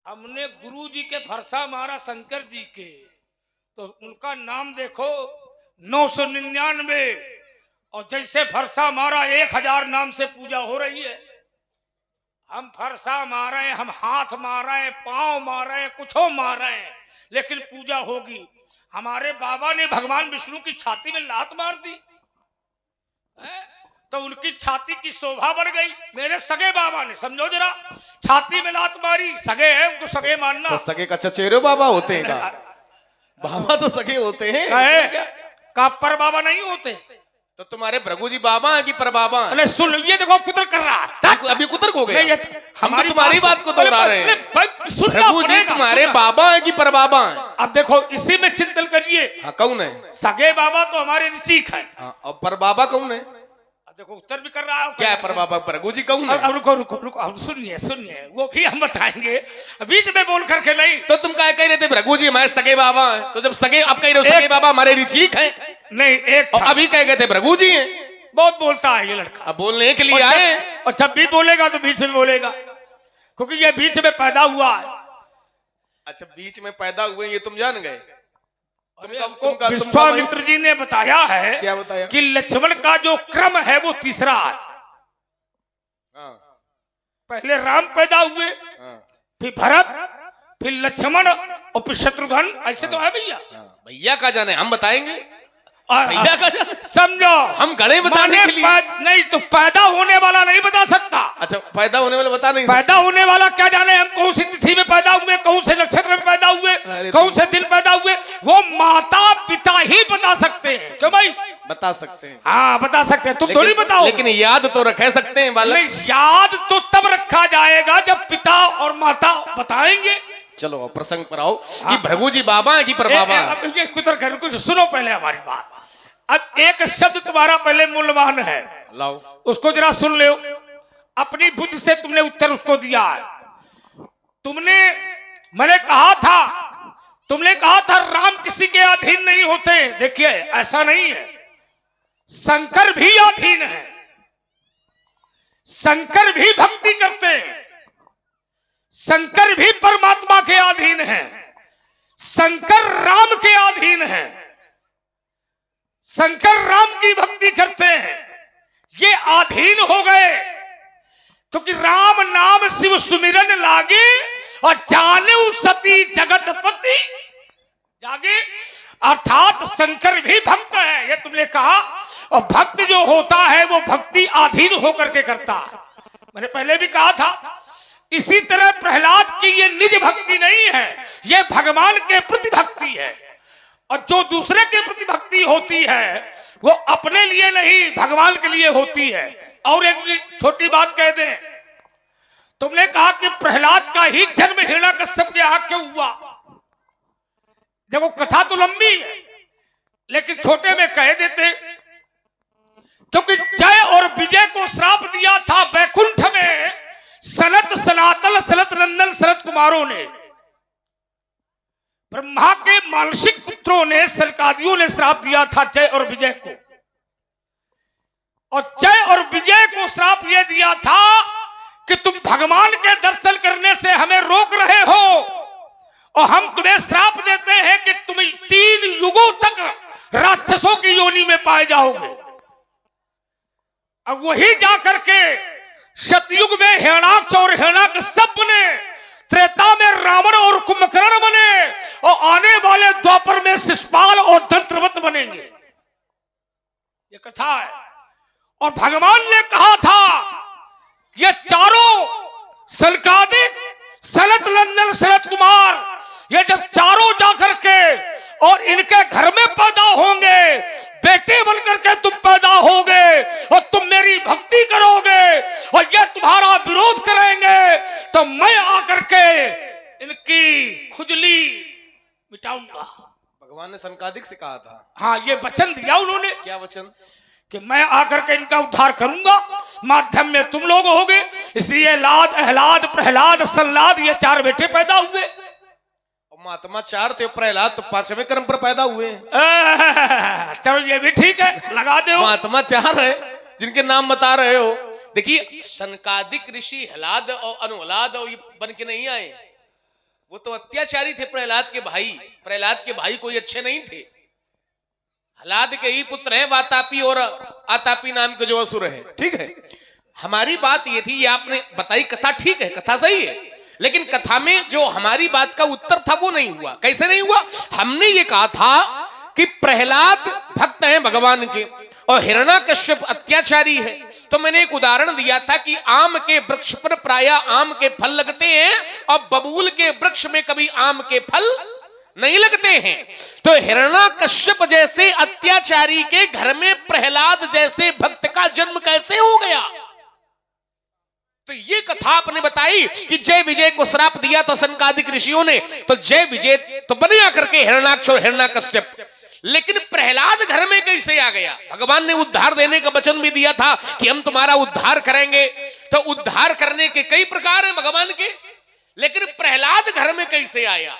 हमने गुरु जी के फरसा मारा शंकर जी के, तो उनका नाम देखो 999, और जैसे फरसा मारा 1000 नाम से पूजा हो रही है। हम फरसा मारे, हम हाथ मारे, पांव मारे, कुछो मारे, लेकिन पूजा होगी। हमारे बाबा ने भगवान विष्णु की छाती में लात मार दी है? तो उनकी छाती की शोभा बढ़ गई। मेरे सगे बाबा ने, समझो जरा, छाती में लात मारी। सगे हैं, उनको सगे मानना। तो सगे का चचेरे बाबा होते हैं का? बाबा तो सगे होते हैं का पर बाबा नहीं होते। तो तुम्हारे भृगु जी बाबा है कि पर बाबा? अरे सुन, ये देखो कुतर कर रहा है। अभी कुतर हो गए। हम तो तुम्हारी बात को दोहरा रहे हैं। भृगु जी तुम्हारे बाबा है कि पर बाबा है? अब देखो इसी में चिंतन करिए। हाँ, कौन है? सगे बाबा तो हमारे ऋषिक है। हाँ, और पर बाबा कौन है? देखो उत्तर भी कर रहा है। क्या है पर बाबा? भृगु जी कौन है? अब रुको रुको रुको, हम सुनिए सुनिए, वो भी हम बताएंगे, बीच में बोल करके नहीं। तो तुम क्या कह रहे थे भृगु जी हमारे सगे बाबा है? तो जब सगे आप कह रहे हो सगे बाबा हमारे ऋषिक है नहीं, एक अभी कह गए थे भृगु जी हैं। बहुत बोलता है ये लड़का। अब बोलने के लिए आए, और जब भी बोलेगा तो बीच में बोलेगा, क्योंकि ये बीच में पैदा हुआ है। अच्छा, बीच में पैदा हुए ये तुम जान गए? विश्वामित्र जी ने बताया है। क्या बताया? कि लक्ष्मण का जो क्रम है वो तीसरा है। पहले राम पैदा हुए, फिर भरत, फिर लक्ष्मण और फिर शत्रुघ्न। ऐसे तो है भैया। भैया का जाने, हम बताएंगे। भैया का समझो, हम गड़े बताने के लिए नहीं तो पैदा होने वाला नहीं बता सकता। अच्छा, पैदा होने वाला बता नहीं? पैदा होने वाला क्या जाने हम कौन सी तिथि में पैदा हुए, कौन से नक्षत्र में पैदा हुए, कौन से दिन पैदा हुए, वो माता पिता ही बता सकते हैं। क्यों भाई? बता सकते हैं। हाँ बता सकते हैं, तुम थोड़ी बताओ। लेकिन याद तो रख सकते हैं बालक। याद तो तब रखा जाएगा जब पिता और माता बताएंगे। चलो प्रसंग पर आओ कि भृगु जी बाबा है कि पर बाबा? ये कुतर कर कुछ सुनो पहले हमारी बात। अब एक शब्द तुम्हारा पहले मूल्यवान है, लाओ उसको जरा सुन लो। अपनी बुद्धि से तुमने उत्तर उसको दिया है। मैंने कहा था, तुमने कहा था राम किसी के अधीन नहीं होते। देखिए ऐसा नहीं है, शंकर भी अधीन है, शंकर भी भक्ति करते हैं, शंकर भी परमात्मा के अधीन है, शंकर राम के अधीन है, शंकर राम की भक्ति करते हैं। ये अधीन हो गए क्योंकि राम नाम शिव सुमिरन लागे और जाने सती जगतपति जागे। अर्थात शंकर भी भक्त है, ये तुमने कहा। और भक्त जो होता है वो भक्ति अधीन होकर के करता है। मैंने पहले भी कहा था। इसी तरह प्रहलाद की ये निज भक्ति नहीं है, ये भगवान के प्रति भक्ति है। और जो दूसरे के प्रति भक्ति होती है वो अपने लिए नहीं, भगवान के लिए होती है। और एक छोटी बात कह दें, तुमने कहा कि प्रहलाद का ही जन्म हिरण्यकश्यप के यहाँ क्यों हुआ। देखो कथा तो लंबी है, लेकिन छोटे में कह देते, क्योंकि जय और विजय को श्राप दिया था वैकुंठ में सनत सनातन सनत नंदन सनत कुमारों ने। ब्रह्मा के मानसिक पुत्रों ने, सनकादियों ने श्राप दिया था जय और विजय को। और जय और विजय को श्राप यह दिया था कि तुम भगवान के दर्शन करने से हमें रोक रहे हो, और हम तुम्हें श्राप देते हैं कि तुम 3 युगों तक राक्षसों की योनि में पाए जाओगे। अब वही जाकर के सतयुग में हिरण्याक्ष और हिरण्यकश्यप बने, त्रेता में रावण और कुंभकर्ण बने, और आने वाले द्वापर में शिशुपाल और दंत्रवत बनेंगे। ये कथा है। और भगवान ने कहा था ये चारों सनकादिक सनत नंदन सनत कुमार, ये जब चारों जाकर के और इनके घर में पैदा होंगे, बेटे बनकर के तुम पैदा होगे और तुम मेरी भक्ति करोगे और ये तुम्हारा विरोध करेंगे, तो मैं आकर के इनकी खुजली मिटाऊंगा। भगवान ने सनकादिक से कहा था। हाँ, ये वचन दिया उन्होंने। क्या वचन? कि मैं आकर के इनका उद्धार करूंगा, माध्यम में तुम लोग होगे। इसलिए लाद अहलाद प्रहलाद सल्लाद ये 4 बेटे पैदा हुए। महात्मा 4 थे, प्रहलाद तो 5वें क्रम पर पैदा हुए। चलो ये भी ठीक है, लगा दो। महात्मा 4 है जिनके नाम बता रहे हो। देखिए सनकादिक ऋषि हलाद और अनुहलाद और ये बन के नहीं आए, वो तो अत्याचारी थे प्रहलाद के भाई। प्रहलाद के भाई कोई अच्छे नहीं थे। हलाद के ही पुत्र हैं वातापी और आतापी नाम के जो असुर है। ठीक है, हमारी बात ये थी, ये आपने बताई कथा, ठीक है, कथा सही है, लेकिन कथा में जो हमारी बात का उत्तर था वो नहीं हुआ। कैसे नहीं हुआ? हमने ये कहा था कि प्रहलाद भक्त हैं भगवान के और हिरण्याकश्यप अत्याचारी है। तो मैंने एक उदाहरण दिया था कि आम के वृक्ष पर प्रायः आम के फल लगते हैं और बबूल के वृक्ष में कभी आम के फल नहीं लगते हैं। तो हिरण्याकश्यप जैसे अत्याचारी के घर में प्रहलाद जैसे भक्त का जन्म कैसे हो गया? तो ये कथा आपने बताई कि जय विजय को श्राप दिया तो सनकादिक ऋषियों ने, तो जय विजय तो बने आकर के हिरण्याक्ष और हिरण्याकश्यप, लेकिन प्रहलाद घर में कैसे आ गया? भगवान ने उद्धार देने का वचन भी दिया था कि हम तुम्हारा उद्धार करेंगे। तो उद्धार करने के कई प्रकार हैं भगवान के, लेकिन प्रहलाद घर में कैसे आया?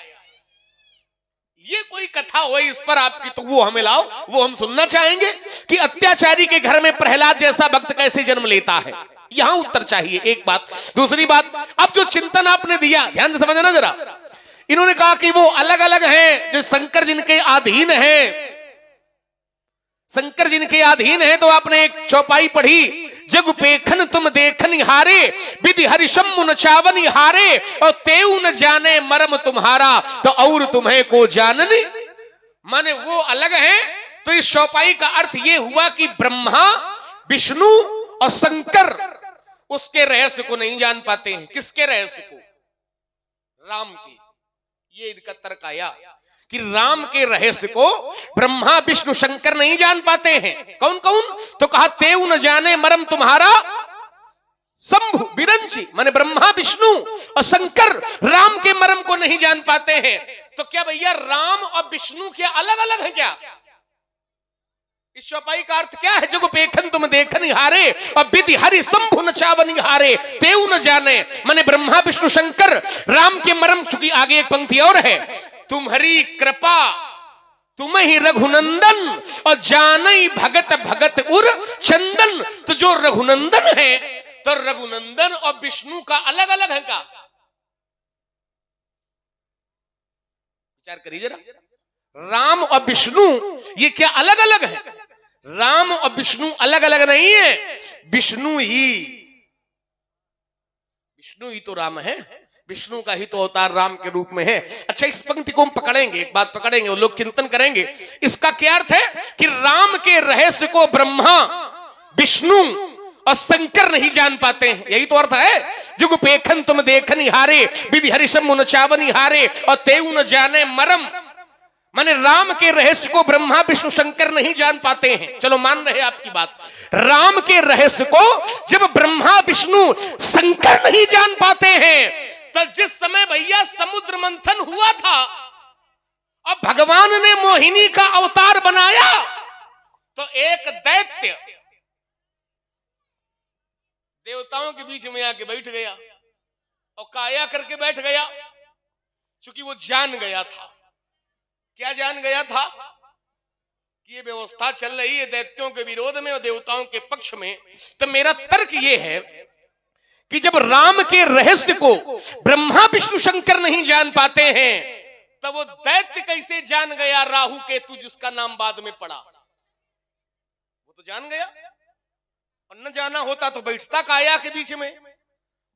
ये कोई कथा हो इस पर आपकी, तो वो हमें लाओ, वो हम सुनना चाहेंगे कि अत्याचारी के घर में प्रहलाद जैसा भक्त कैसे जन्म लेता है। यहां उत्तर चाहिए, एक बात। दूसरी बात, अब जो चिंतन आपने दिया ध्यान से समझना जरा। इन्होंने कहा कि वो अलग अलग हैं जो शंकर जिनके अधीन हैं। शंकर जिनके अधीन है, तो आपने एक चौपाई पढ़ी, जग पेखन तुम देखन हारे, विधि हरिशम मुन चावन हारे, और तेऊ न जाने मरम तुम्हारा, तो और तुम्हें को जाननी। माने वो अलग हैं। तो इस चौपाई का अर्थ ये हुआ कि ब्रह्मा, विष्णु और शंकर उसके रहस्य को नहीं जान पाते हैं। किसके रहस्य को? राम के। ये इनका तर्क आया कि राम के रहस्य को ब्रह्मा विष्णु शंकर नहीं जान पाते हैं। कौन कौन? तो कहा तेऊ न जाने मरम तुम्हारा शंभु बिरंची, माने ब्रह्मा विष्णु और शंकर राम के मरम को नहीं जान पाते हैं। तो क्या भैया राम और विष्णु क्या अलग अलग है क्या? इस चौपाई का अर्थ क्या है? जग पेखन तुम देखन हारे और विधि हरि शंभु न चावन हारे, तेऊ न जाने, माने ब्रह्मा विष्णु शंकर राम के मरम। चूंकि आगे एक पंक्ति और है, तुम्हारी कृपा तुम ही रघुनंदन और जानई भगत भगत उर चंदन। तो जो रघुनंदन है, तो रघुनंदन और विष्णु का अलग अलग है का? विचार करिए जरा। राम और विष्णु ये क्या अलग अलग है? राम और विष्णु अलग अलग नहीं है। विष्णु ही तो राम है, विष्णु का ही तो अवतार राम के रूप में है। अच्छा, इस पंक्ति को हम पकड़ेंगे, एक बात पकड़ेंगे, वो लोग चिंतन करेंगे। इसका क्या अर्थ है कि राम के रहस्य को ब्रह्मा विष्णु और शंकर नहीं जान पाते हैं। यही तो अर्थ है। जुग पेखन तुम देखन हारे, विधि हरिशम मुन चावन हारे, और तेऊ न जाने मरम, माने राम के रहस्य को ब्रह्मा विष्णु शंकर नहीं जान पाते हैं। चलो मान रहे आपकी बात। राम के रहस्य को जब ब्रह्मा विष्णु शंकर नहीं जान पाते हैं, तो जिस समय भैया समुद्र मंथन हुआ था और भगवान ने मोहिनी का अवतार बनाया, तो एक दैत्य देवताओं के बीच में आके बैठ गया और काया करके बैठ गया। क्योंकि वो जान गया था। क्या जान गया था? कि ये व्यवस्था चल रही है दैत्यों के विरोध में और देवताओं के पक्ष में। तो मेरा तर्क ये है कि जब राम के रहस्य को ब्रह्मा विष्णु शंकर नहीं जान पाते हैं, तो वो दैत्य कैसे जान गया राहु केतु जिसका नाम बाद में पड़ा? वो तो जान गया, और न जाना होता तो बैठता काया के बीच में।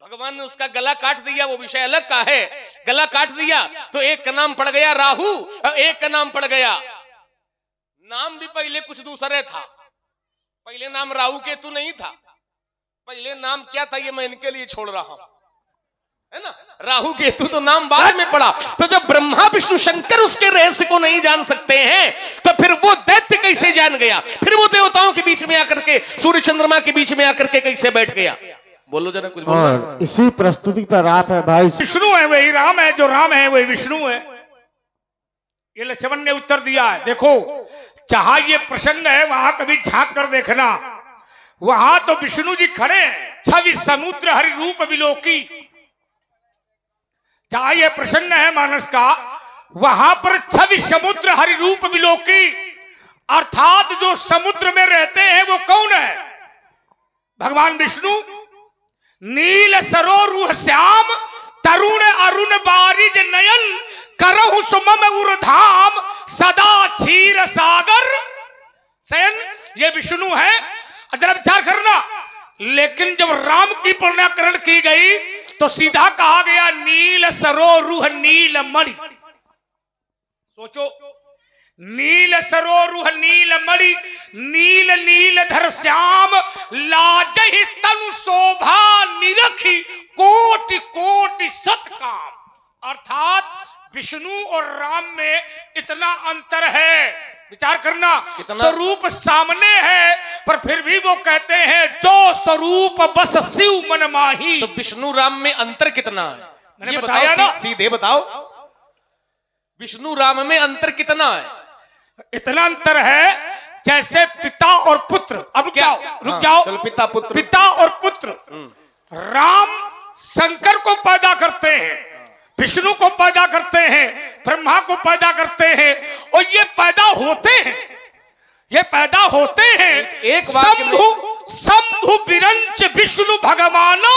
भगवान ने उसका गला काट दिया, वो विषय अलग का है। गला काट दिया तो एक का नाम पड़ गया राहु और एक का नाम पड़ गया, नाम भी पहले कुछ दूसरे था। पहले नाम राहु केतु नहीं था, पहले नाम क्या था ये मैं इनके लिए छोड़ रहा हूं, है ना। राहु केतु तो नाम बाद में पड़ा। तो जब ब्रह्मा विष्णु शंकर उसके रहस्य को नहीं जान सकते हैं, तो फिर वो दैत्य कैसे जान गया? फिर वो देवताओं के बीच में आकर के, सूर्य चंद्रमा के बीच में आकर के कैसे बैठ गया? बोलो जरा कुछ। और इसी प्रस्तुति पर आप है भाई। विष्णु है वही राम है, जो राम है वही विष्णु है। ये लक्ष्मण ने उत्तर दिया है। देखो, जहां ये प्रसंग है वहां कभी झांक कर देखना, वहां तो विष्णु जी खड़े हैं, छवि समुद्र हरि रूप विलोकी। जहां ये प्रसंग है मानस का, वहां पर छवि समुद्र हरि रूप विलोकी, अर्थात जो समुद्र में रहते हैं वो कौन है? भगवान विष्णु। नील सरो रूह श्याम तरुण अरुण बारिज नयन करहु सुमम उर्धाम सदा क्षीर सागर शयन। ये विष्णु है, जरा विचार करना। लेकिन जब राम की पुण्याकरण की गई तो सीधा कहा गया नील सरोरुह नील मणि। सोचो, नील सरोरुह नील मणि, नील नील धर श्याम लाजहि तनु शोभा निरखी कोटि कोटि सतकाम। अर्थात विष्णु और राम में इतना अंतर है, विचार करना। स्वरूप सामने है पर फिर भी वो कहते हैं जो स्वरूप बस शिव मन माही। तो विष्णु राम में अंतर कितना है? मैंने ये बताया बताओ, ना। सीधे बताओ, विष्णु राम में अंतर कितना है? इतना अंतर है जैसे पिता और पुत्र। अब क्या? रुक जाओ। चलो, पिता पुत्र। पिता और पुत्र। राम शंकर को पैदा करते हैं, विष्णु को पैदा करते हैं, ब्रह्मा को पैदा करते हैं, और ये पैदा होते हैं, ये पैदा होते हैं। एक वाक्य में- शंभु बिरंच विष्णु भगवाना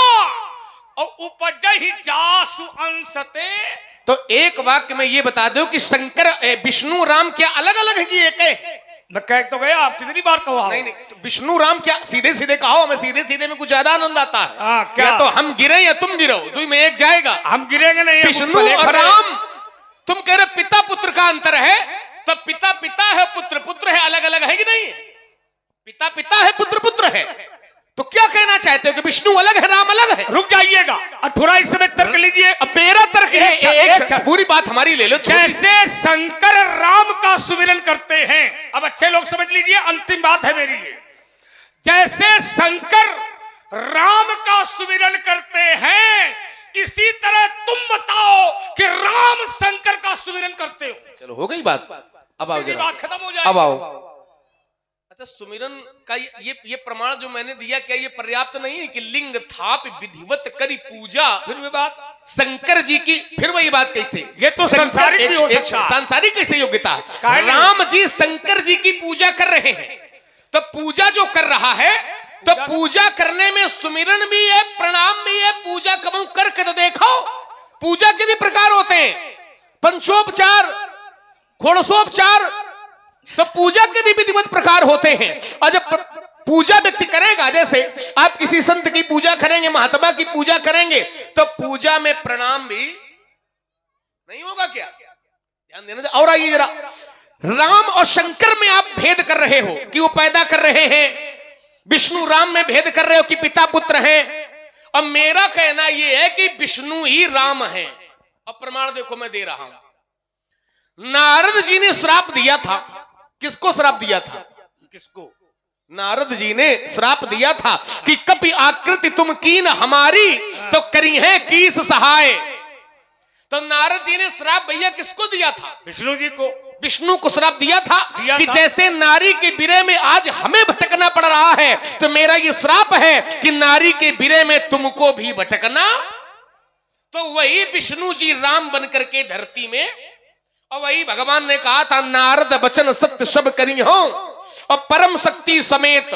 और उपजहि जासु अंशते। तो एक वाक्य में ये बता दो कि शंकर विष्णु राम क्या अलग अलग है कि एक है? मैं कह तो गया, आप कितनी बार कहा। नहीं नहीं, तो विष्णु राम क्या सीधे सीधे कहो, हमें सीधे सीधे में कुछ ज्यादा आनंद आता है। क्या? या तो हम गिरे या तुम गिरो, दो में एक जाएगा। हम गिरेंगे नहीं। विष्णु और राम, तुम कह रहे पिता पुत्र का अंतर है, तो पिता पिता है, पुत्र पुत्र है, अलग अलग है कि नहीं? पिता पिता है, पुत्र पुत्र है, तो क्या कहना चाहते हो कि विष्णु अलग है, राम अलग है? रुक जाइएगा और थोड़ा इस समय तर्क लीजिए। अब मेरा तर्क है, एक पूरी बात हमारी ले लो। जैसे शंकर राम का सुमिरन करते हैं, अब अच्छे लोग समझ लीजिए, अंतिम बात है मेरी ये। जैसे शंकर राम का सुमिरन करते हैं, इसी तरह तुम बताओ कि राम शंकर का सुमिरन करते हो। चलो, हो गई बात। अब आओ सीधी जरा, बात खत्म हो जाएगी। अब आओ। अच्छा, सुमिरन का ये प्रमाण जो मैंने दिया, क्या ये पर्याप्त नहीं है कि लिंग थाप विधिवत करी पूजा? फिर भी बात शंकर जी की, फिर वही बात कैसे? ये तो शंकर संसारिक भी हो सकता है। सांसारिक कैसे योग्यता? काहे नहीं? राम जी शंकर जी की पूजा कर रहे हैं, तो पूजा जो कर रहा है, तो पूजा करने में सुमिरन भी है, प्रणाम भी है। पूजा कब करके तो देखो, पूजा के भी प्रकार होते हैं, पंचोपचार, षोडशोपचार, तो पूजा के भी विधिवत प्रकार होते हैं। और जब पूजा व्यक्ति करेगा, जैसे आप किसी संत की पूजा करेंगे, महात्मा की पूजा करेंगे, तो पूजा में प्रणाम भी नहीं होगा क्या? ध्यान देना। और आइए जरा, राम और शंकर में आप भेद कर रहे हो कि वो पैदा कर रहे हैं, विष्णु राम में भेद कर रहे हो कि पिता पुत्र हैं। और मेरा कहना यह है कि विष्णु ही राम है। अब प्रमाण देखो, मैं दे रहा हूं। नारद जी ने श्राप दिया था, किसको श्राप दिया था? किसको? नारद जी ने श्राप दिया था कि कपि आकृति तुम कीन हमारी, तो करी है कीस सहाय। तो नारद जी ने श्राप भैया किसको दिया था? विष्णु जी को। विष्णु को श्राप दिया था कि जैसे नारी के बिरे में आज हमें भटकना पड़ रहा है, तो मेरा ये श्राप है कि नारी के बिरे में तुमको भी भटकना। तो वही विष्णु जी राम बनकर के धरती में, और वही भगवान ने कहा था नारद बचन सत्य सब करी हो और परम शक्ति समेत।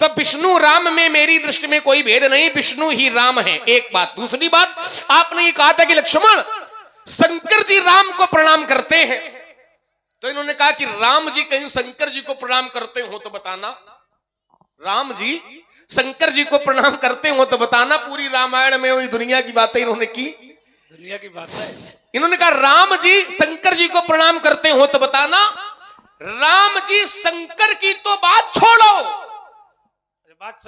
तो विष्णु राम में मेरी दृष्टि में कोई भेद नहीं, विष्णु ही राम है। एक बात। दूसरी बात, आपने ये कहा था कि लक्ष्मण शंकर जी राम को प्रणाम करते हैं, तो इन्होंने कहा कि राम जी कहीं शंकर जी को प्रणाम करते हो तो बताना। राम जी शंकर जी को प्रणाम करते हो तो बताना। पूरी रामायण में वही दुनिया की बातें इन्होंने की, दुनिया की बात है। इन्होंने कहा राम जी शंकर जी को प्रणाम करते हो तो बताना। राम जी शंकर की तो बात छोड़ो,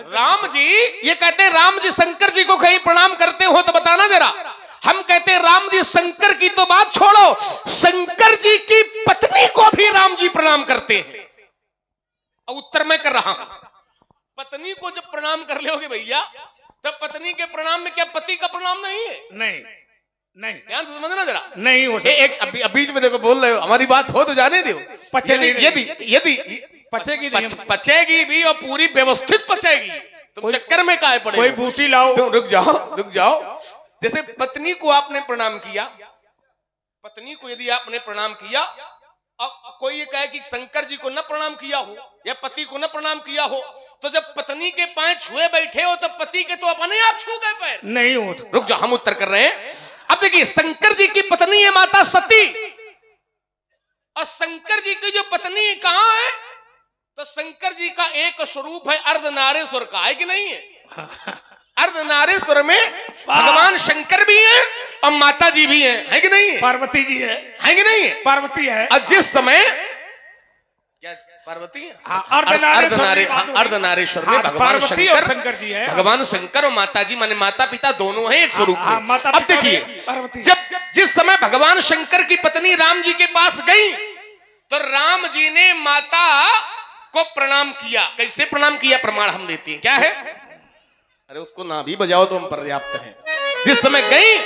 राम जी ये कहते हैं राम जी शंकर जी को कहीं प्रणाम करते हो तो बताना जरा। हम कहते हैं राम जी शंकर की तो बात छोड़ो, शंकर जी की पत्नी को भी राम जी प्रणाम करते हैं। और उत्तर मैं कर रहा हूं, पत्नी को जब प्रणाम कर लोगे भैया, तब पत्नी के प्रणाम में क्या पति का प्रणाम नहीं है? नहीं नहीं, ध्यान से समझना जरा। नहीं हो सकता। एक अभी बीच में देखो बोल रहे हो, हमारी बात हो तो जाने दो। यदि पचेगी नहीं। पचेगी भी और पूरी व्यवस्थित पचेगी। तुम चक्कर में काहे पड़े? कोई बूटी लाओ। तुम रुक जाओ। जैसे पत्नी को आपने प्रणाम किया, पत्नी को यदि आपने प्रणाम किया, अब कोई ये कहे कि शंकर जी को न प्रणाम किया हो या पति को न प्रणाम किया हो, तो जब पत्नी के पांव छुए बैठे हो तो पति के तो अपने आप छू गए पैर। नहीं हो सकता। रुक जाओ, हम उत्तर कर रहे हैं। अब देखिए, शंकर जी की पत्नी है माता सती, और शंकर जी की जो पत्नी कहां है, तो शंकर जी का एक स्वरूप है अर्धनारेश्वर का, है कि नहीं है? अर्धनारेश्वर में भगवान शंकर भी हैं और माता जी भी हैं, है कि नहीं है? पार्वती जी है कि नहीं है? पार्वती है। और जिस समय क्या पार्वती है? अर्धनारेश्वर में भगवान शंकर जी है। भगवान शंकर और माता जी माने माता पिता दोनों हैं एक स्वरूप में। अब देखिए, जब जिस समय भगवान शंकर की पत्नी राम जी के पास गई तो राम जी ने माता को प्रणाम किया। कैसे प्रणाम किया, प्रमाण हम देते हैं। क्या है? अरे उसको ना भी बजाओ तो हम पर्याप्त हैं। जिस समय गई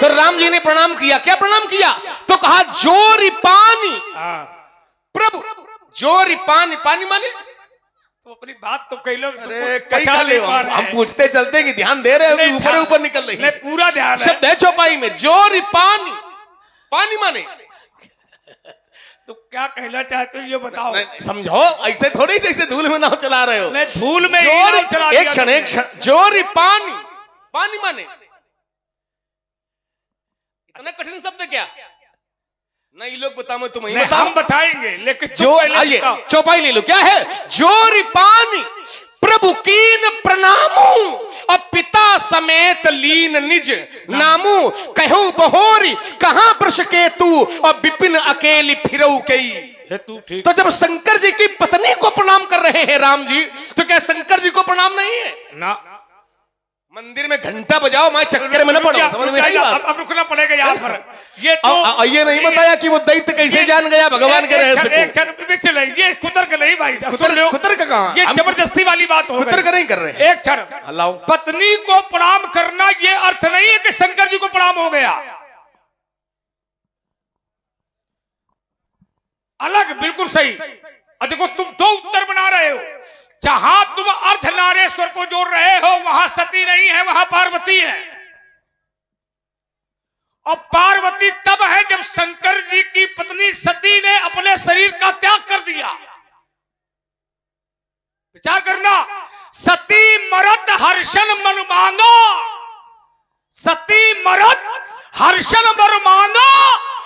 तो राम जी ने प्रणाम किया। क्या प्रणाम किया? तो कहा जोरी पानी प्रभु, जोरी पानी। पानी माने तो अपनी बात तो कई लोग हम पूछते चलते कि ध्यान दे रहे हो, ऊपर ऊपर निकल रही है। पूरा ध्यान शब्द है चौपाई में, जोरी पानी। पानी माने तो क्या कहना चाहते हो ये बताओ। समझो, ऐसे थोड़ी जैसे धूल में नाव चला रहे हो। नहीं, धूल में एक क्षण जोरी पानी। पानी माने इतना कठिन शब्द क्या? नहीं लोग बताओ, तुम ही बताओ। हम बताएंगे, लेकिन जो आइए चौपाई ले लो। क्या है? जोरी पानी प्रभु कीन प्रणामू और पिता समेत लीन निज नामू, कहूं बहोरी कहां वृष के तू और विपिन अकेली फिरऊ कई। तो जब शंकर जी की पत्नी को प्रणाम कर रहे हैं राम जी, तो क्या शंकर जी को प्रणाम नहीं है ना? मंदिर में घंटा बजाओ, मैं चक्कर में न पड़ो। समझ में नहीं बात? अब रुकना पड़ेगा यहाँ पर। ये तो ये नहीं बताया कि वो दैत्य कैसे जान गया भगवान के रहस्य को। ये कुतर का नहीं भाई, कुतर का कहां? ये जबरदस्ती वाली बात हो। कुतर का नहीं कर रहे। एक क्षण, पत्नी को प्रणाम करना ये अर्थ नहीं है कि शंकर जी को प्रणाम हो गया। अलग, बिल्कुल सही। और देखो, तुम दो उत्तर बना रहे हो। जहां तुम अर्धनारेश्वर को जोड़ रहे हो वहां सती नहीं है, वहां पार्वती है। और पार्वती तब है जब शंकर जी की पत्नी सती ने अपने शरीर का त्याग कर दिया। विचार करना, सती मरत हर्षण मन मांगा, सती मरत हर्षण मन मांगा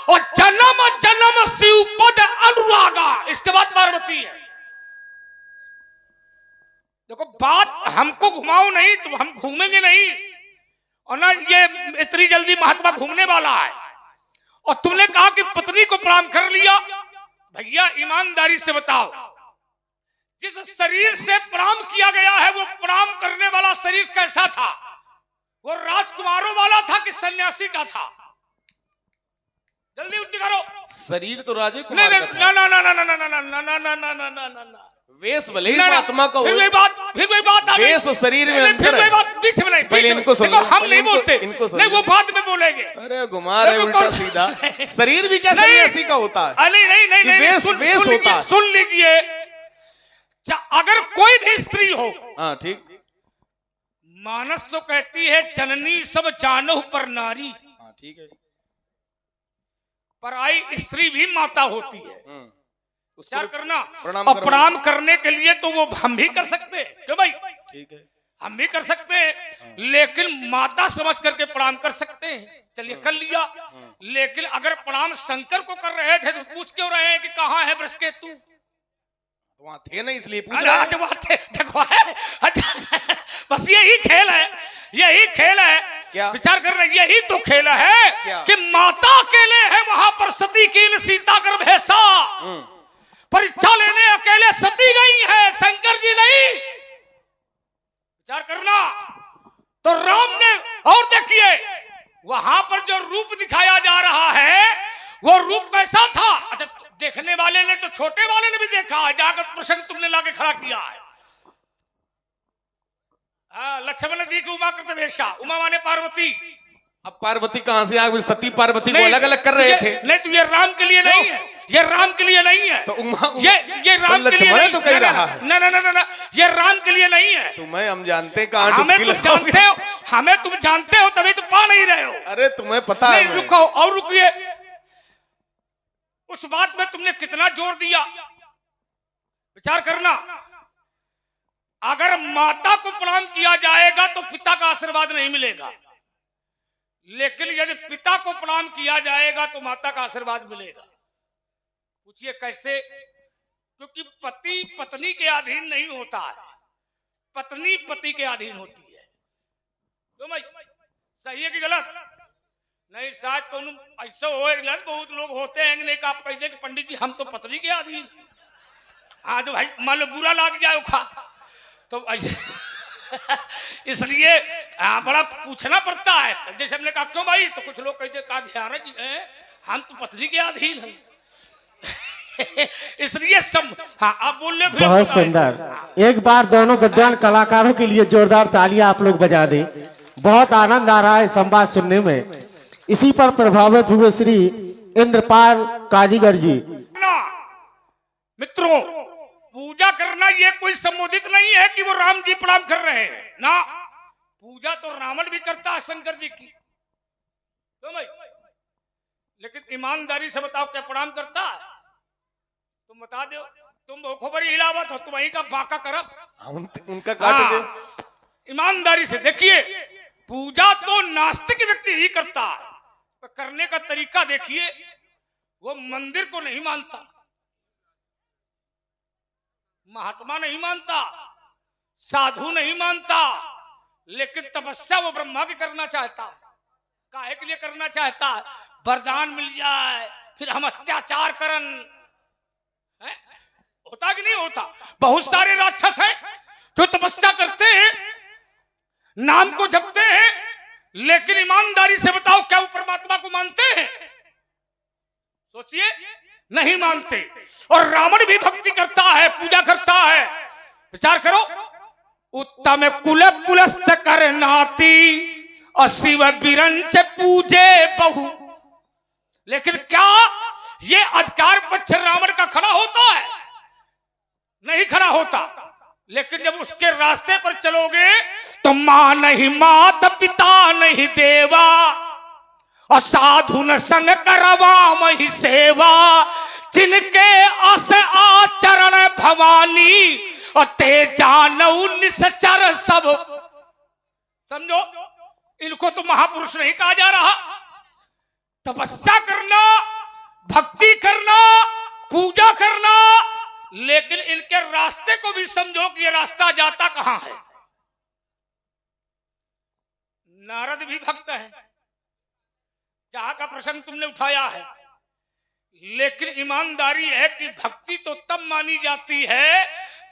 और जन्म जन्म शिवपद अनुरागा। इसके बाद पार्वती है। देखो, बात हमको घुमाओ नहीं तो हम घूमेंगे नहीं, और ना ये इतनी जल्दी महात्मा घूमने वाला है। और तुमने कहा कि पत्नी को प्रणाम कर लिया। भैया ईमानदारी से बताओ, जिस शरीर से प्रणाम किया गया है वो प्रणाम करने वाला शरीर कैसा था? वो राजकुमारों वाला था कि सन्यासी का था? जल्दी उत्तर करो। शरीर तो राजे कुमार का था। ना ना ना ना ना ना ना ना ना ना ना ना ना ना वेश भले ही आत्मा का हो। फिर वही बात आ गई। वेश और शरीर में फिर वही बात बीच में नहीं। पहले इनको सुन लो, हम नहीं बोलते, नहीं वो बाद में बोलेंगे। अरे घुमा रहे उल्टा सीधा। शरीर भी क्या सन्यासी का होता है? नहीं, वेश होता है। सुन लीजिए, अगर कोई भी स्त्री हो, हाँ ठीक, मानस तो कहती है जननी सब जानहु पर नारी। हाँ ठीक है। पर आई स्त्री भी माता होती है। विचार करना। और प्रणाम करने के लिए तो वो हम भी कर सकते हैं, क्यों भाई? ठीक है, हम भी कर सकते हैं, लेकिन माता समझ करके प्रणाम कर सकते हैं। चलिए कर लिया। लेकिन अगर प्रणाम शंकर को कर रहे थे तो पूछ क्यों रहे हैं कि कहाँ है वृषकेतु? वहां थे नहीं इसलिए पूछ रहे हैं। देखो, बस यही खेल है, यही खेल है। क्या विचार कर रहे, यही तो खेल है कि माता अकेले है वहां पर सती की सीता गर्भ है सा। परीक्षा लेने अकेले सती गई है, शंकर जी नहीं। विचार करना। तो राम ने, और देखिए वहां पर जो रूप दिखाया जा रहा है वो रूप कैसा था? अच्छा, देखने वाले ने तो छोटे वाले ने भी देखा है, जाकर प्रसंग तुमने लाके खड़ा किया है। लक्ष्मण दी की उमा करते वेशा, उमा माने पार्वती। अब पार्वती कहां से आ गई? सती पार्वती को अलग अलग कर रहे थे। नहीं तो ये राम के लिए नहीं है, ये राम के लिए नहीं है। तो उमा ये राम के लिए नहीं, तो कह रहा है ना ना ना ना, ये राम के लिए नहीं है। तुम्हें हम जानते कहां, हमें तुम जानते हो, हमें तुम जानते हो, तभी तो पा नहीं रहे हो। अरे तुम्हें पता है। रुको और रुकिए, उस बात में तुमने कितना जोर दिया। विचार करना, अगर माता को प्रणाम किया जाएगा तो पिता का आशीर्वाद नहीं मिलेगा, लेकिन यदि पिता को प्रणाम किया जाएगा तो माता का आशीर्वाद मिलेगा। पूछिए कैसे? क्योंकि पति पत्नी के अधीन नहीं होता है, पत्नी पति के अधीन होती है। तो भाई सही है कि गलत? नहीं शायद कौन ऐसा हो, बहुत लोग होते हैं नहीं, आप कह दे कि पंडित जी हम तो पत्नी के अधीन। हाँ तो भाई मान लो बुरा लग जाए खा तो इसलिए बड़ा पूछना पड़ता है। जैसे हमने कहा क्यों भाई, तो कुछ लोग कहते का ध्यान है कि हम तो पत्नी के अधीन हैं। इसलिए सब हाँ आप बोल ले। बहुत सुंदर। एक बार दोनों विद्वान कलाकारों के लिए जोरदार तालियां आप लोग बजा दें। बहुत आनंद आ रहा है संवाद सुनने में। इसी पर प्रभावित हुए श्री इंद्रपाल कारीगर जी। मित्रों, पूजा करना ये कोई संबोधित नहीं है कि वो राम जी प्रणाम कर रहे हैं ना। पूजा तो रावण भी करता है शंकर जी की, तो भाई लेकिन ईमानदारी से बताओ क्या प्रणाम करता है? तुम बता दो। तुम खबर हिलावत हो, तुम वहीं का बाका करब उनका काट दे। ईमानदारी से देखिए, पूजा तो नास्तिक व्यक्ति ही करता है, तो करने का तरीका देखिए। वो मंदिर को नहीं मानता, महात्मा नहीं मानता, साधु नहीं मानता, लेकिन तपस्या वो ब्रह्मा की करना चाहता है। काहे के लिए करना चाहता है? वरदान मिल जाए, फिर हम अत्याचार करन। होता कि नहीं होता? बहुत सारे राक्षस हैं जो तपस्या करते हैं, नाम को जपते हैं, लेकिन ईमानदारी से बताओ क्या वो परमात्मा को मानते हैं? सोचिए, नहीं मानते। और रावण भी भक्ति करता है, पूजा करता है। विचार करो, उत्तम कुल पुलस्त कर नाती और शिव बिरंच पूजे बहु। लेकिन क्या ये अधिकार पक्ष रावण का खड़ा होता है? नहीं खड़ा होता। लेकिन जब उसके रास्ते पर चलोगे तो मां नहीं मात, पिता नहीं देवा, और साधु न संग करवा मही सेवा, जिनके अस आचरण भवानी, और ते जानऊ निश्चर सब। समझो, इनको तो महापुरुष नहीं कहा जा रहा। तपस्या करना, भक्ति करना, पूजा करना, लेकिन इनके रास्ते को भी समझो कि ये रास्ता जाता कहां है। नारद भी भक्त है, जहां का प्रसंग तुमने उठाया है, लेकिन ईमानदारी है कि भक्ति तो तब मानी जाती है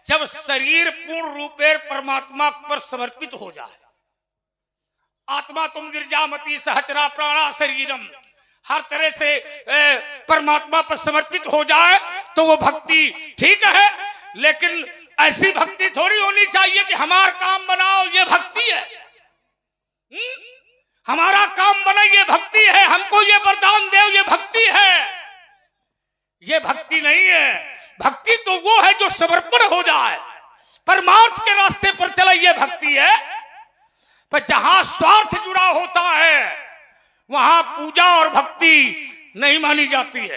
जब शरीर पूर्ण रूपे परमात्मा पर समर्पित हो जाए। आत्मा तुम गिरजामती सहचरा प्राणा शरीरम, हर तरह से परमात्मा पर समर्पित हो जाए तो वो भक्ति ठीक है। लेकिन ऐसी भक्ति थोड़ी होनी चाहिए कि हमारा काम बनाओ ये भक्ति है, हमारा काम बने ये भक्ति है, हमको ये वरदान दे ये भक्ति है। ये भक्ति नहीं है। भक्ति तो वो है जो समर्पण हो जाए, परमार्थ के रास्ते पर चले, ये भक्ति है। पर जहां स्वार्थ जुड़ा होता है वहां पूजा और भक्ति नहीं मानी जाती है।